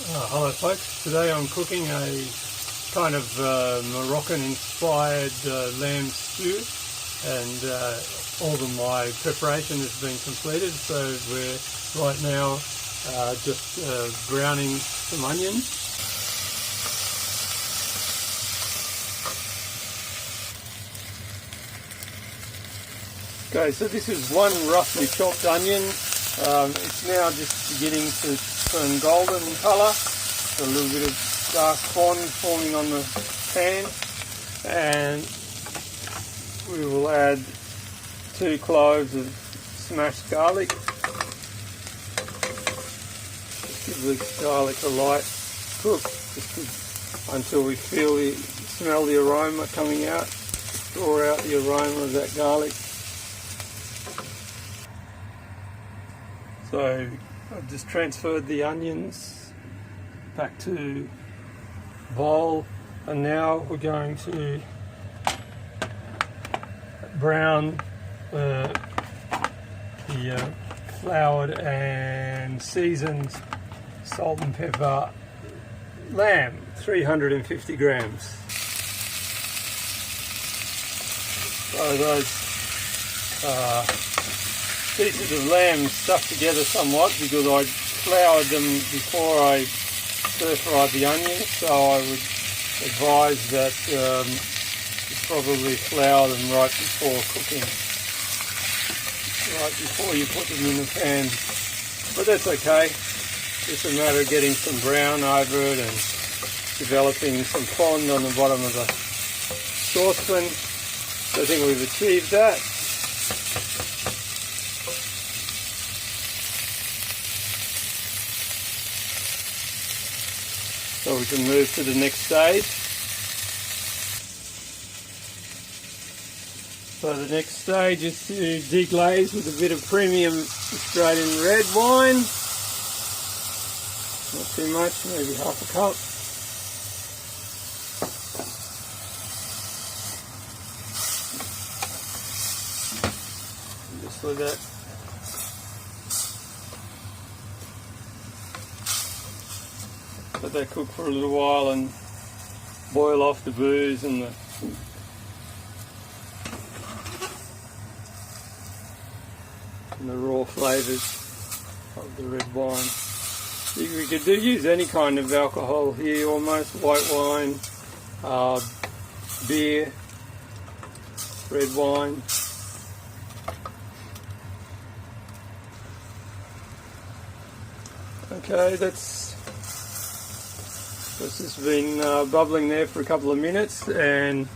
Hello folks, today I'm cooking a kind of Moroccan inspired lamb stew, and all of my preparation has been completed, so we're right now just browning some onions. Okay, so this is one roughly chopped onion. It's now just beginning to turn golden colour, a little bit of dark fond forming on the pan, and we will add 2 cloves of smashed garlic. Just give the garlic a light cook until we smell the aroma coming out, draw out the aroma of that garlic. So I've just transferred the onions back to bowl, and now we're going to brown the floured and seasoned salt and pepper lamb, 350 grams. So those pieces of lamb stuck together somewhat because I floured them before I stir-fried the onions, so I would advise that you probably flour them right before cooking, right before you put them in the pan. But that's okay, just a matter of getting some brown over it and developing some fond on the bottom of the saucepan. So I think we've achieved that. So we can move to the next stage. So the next stage is to deglaze with a bit of premium Australian red wine. Not too much, maybe half a cup. Just like that. Let that cook for a little while and boil off the booze and the raw flavours of the red wine. We could use any kind of alcohol here, almost white wine, beer, red wine. Okay, that's just been bubbling there for a couple of minutes, and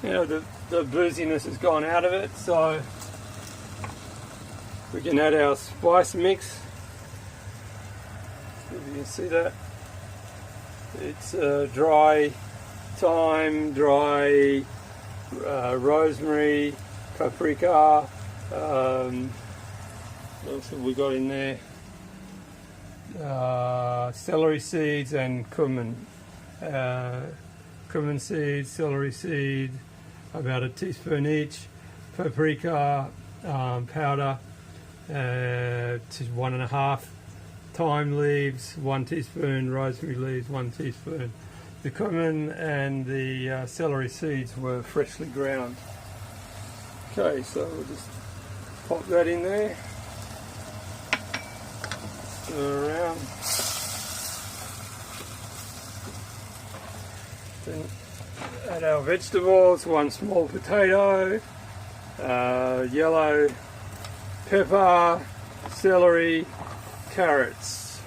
you know the booziness has gone out of it, so we can add our spice mix. If you can see that, it's dry thyme, dry rosemary, paprika. What else have we got in there? Celery seeds and cumin. Cumin seeds, celery seed, about a teaspoon each. Paprika powder, 1.5. Thyme leaves, 1 teaspoon. Rosemary leaves, 1 teaspoon. The cumin and the celery seeds were freshly ground. Okay, so we'll just pop that in there. Around. Then add our vegetables, 1 small potato, yellow pepper, celery, carrots.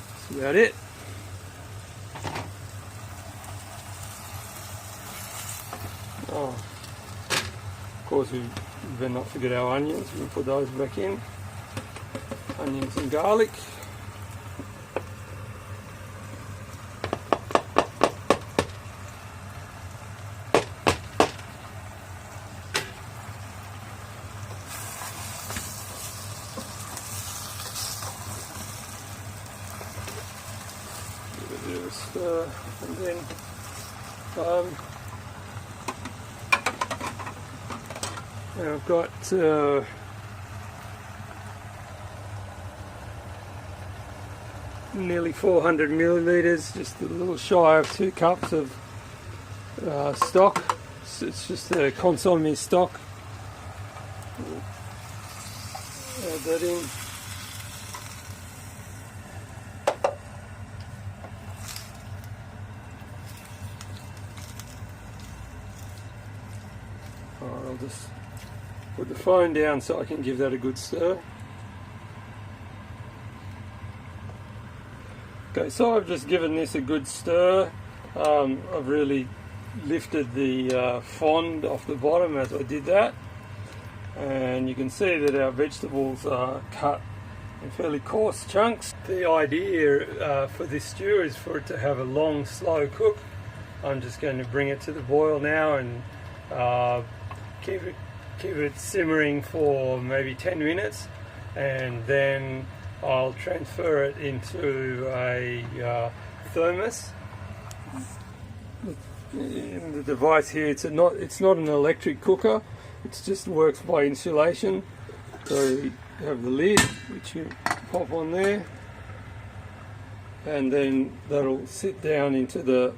That's about it. Oh, of course we better not forget our onions. We'll put those back in. Onions and garlic. Give it a bit of a stir, and then I've got nearly 400 millilitres, just a little shy of 2 cups of stock. It's just a consomme stock. Add that in. Alright, I'll just put the phone down so I can give that a good stir. Okay, so I've just given this a good stir. I've really lifted the fond off the bottom as I did that, and you can see that our vegetables are cut in fairly coarse chunks. The idea for this stew is for it to have a long, slow cook. I'm just going to bring it to the boil now and keep it simmering for maybe 10 minutes, and then I'll transfer it into a thermos. In the device here, it's not an electric cooker. It just works by insulation. So you have the lid, which you pop on there, and then that'll sit down into the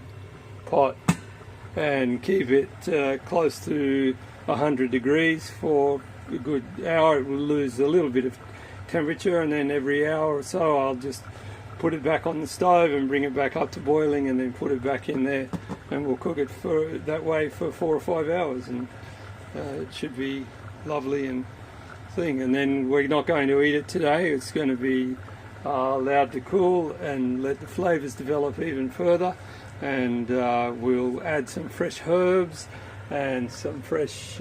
pot and keep it close to 100 degrees for a good hour. It will lose a little bit of temperature, and then every hour or so I'll just put it back on the stove and bring it back up to boiling, and then put it back in there, and we'll cook it that way for 4 or 5 hours, and it should be lovely and thing. And then we're not going to eat it today. It's going to be allowed to cool and let the flavours develop even further, and we'll add some fresh herbs and some fresh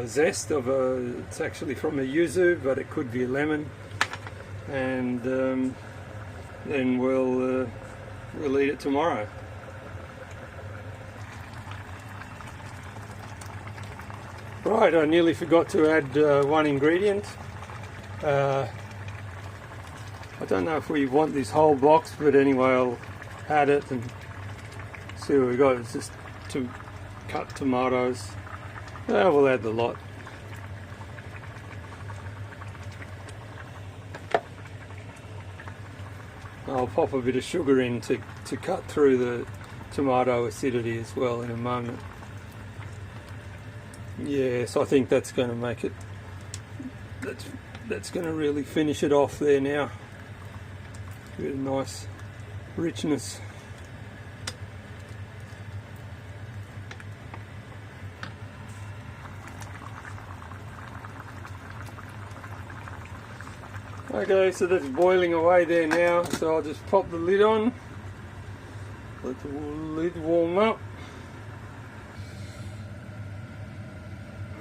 zest of it's actually from a yuzu, but it could be a lemon, and then we'll eat it tomorrow. Right, I nearly forgot to add one ingredient. I don't know if we want this whole box, but anyway, I'll add it and see what we got. It's just 2 cut tomatoes. We'll add the lot. I'll pop a bit of sugar in to cut through the tomato acidity as well in a moment. Yes, I think that's going to make it, that's going to really finish it off there now. Give it a nice richness. Okay, so that's boiling away there now, so I'll just pop the lid on, let the lid warm up.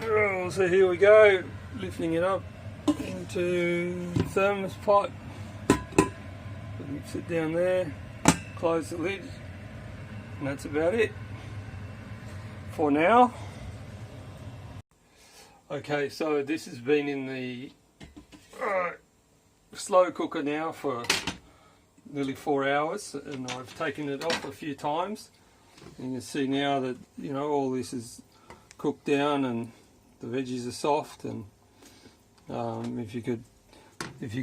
Oh, so here we go, lifting it up into the thermos pot. Sit down there, close the lid, and that's about it for now. Okay, so this has been in the slow cooker now for nearly 4 hours, and I've taken it off a few times, and you can see now that, you know, all this is cooked down and the veggies are soft, and if you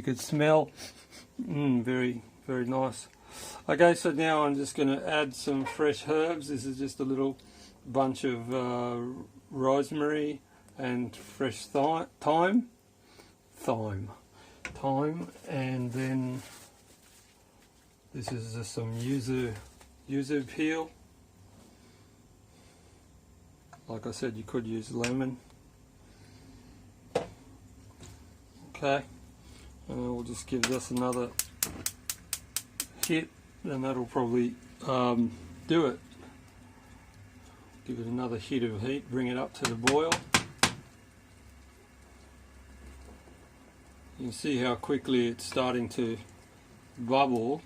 could smell, very nice. Okay, so now I'm just going to add some fresh herbs. This is just a little bunch of rosemary and fresh thyme, and then this is just some yuzu peel. Like I said, you could use lemon. Okay, and we'll just give this another hit, and that'll probably do it. Give it another hit of heat, bring it up to the boil. You can see how quickly it's starting to bubble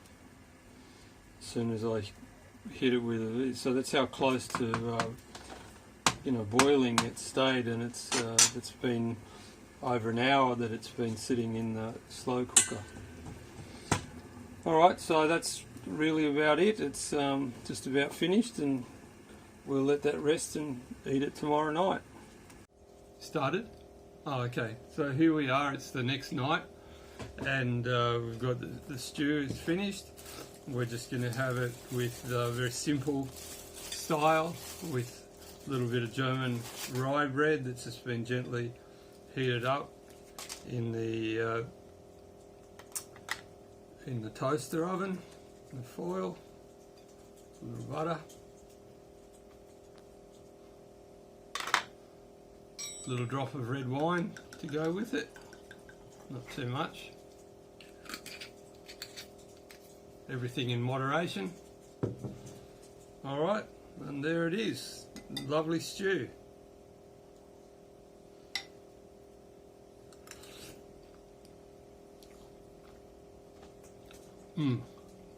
as soon as I hit it with it. So that's how close to boiling it stayed, and it's been over an hour that it's been sitting in the slow cooker. Alright, so that's really about it. It's just about finished, and we'll let that rest and eat it tomorrow night. Started? Oh, okay, so here we are, it's the next night. and we've got the stew is finished. We're just going to have it with very simple style with a little bit of German rye bread that's just been gently heated up in the toaster oven, the foil, a little butter, a little drop of red wine to go with it, not too much. Everything in moderation. Alright, and there it is. Lovely stew.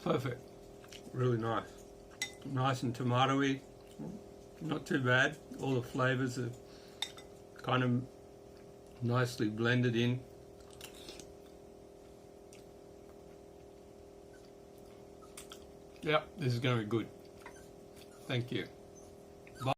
Perfect. Really nice. Nice and tomatoey. Not too bad. All the flavours are kind of nicely blended in. Yep, this is going to be good. Thank you.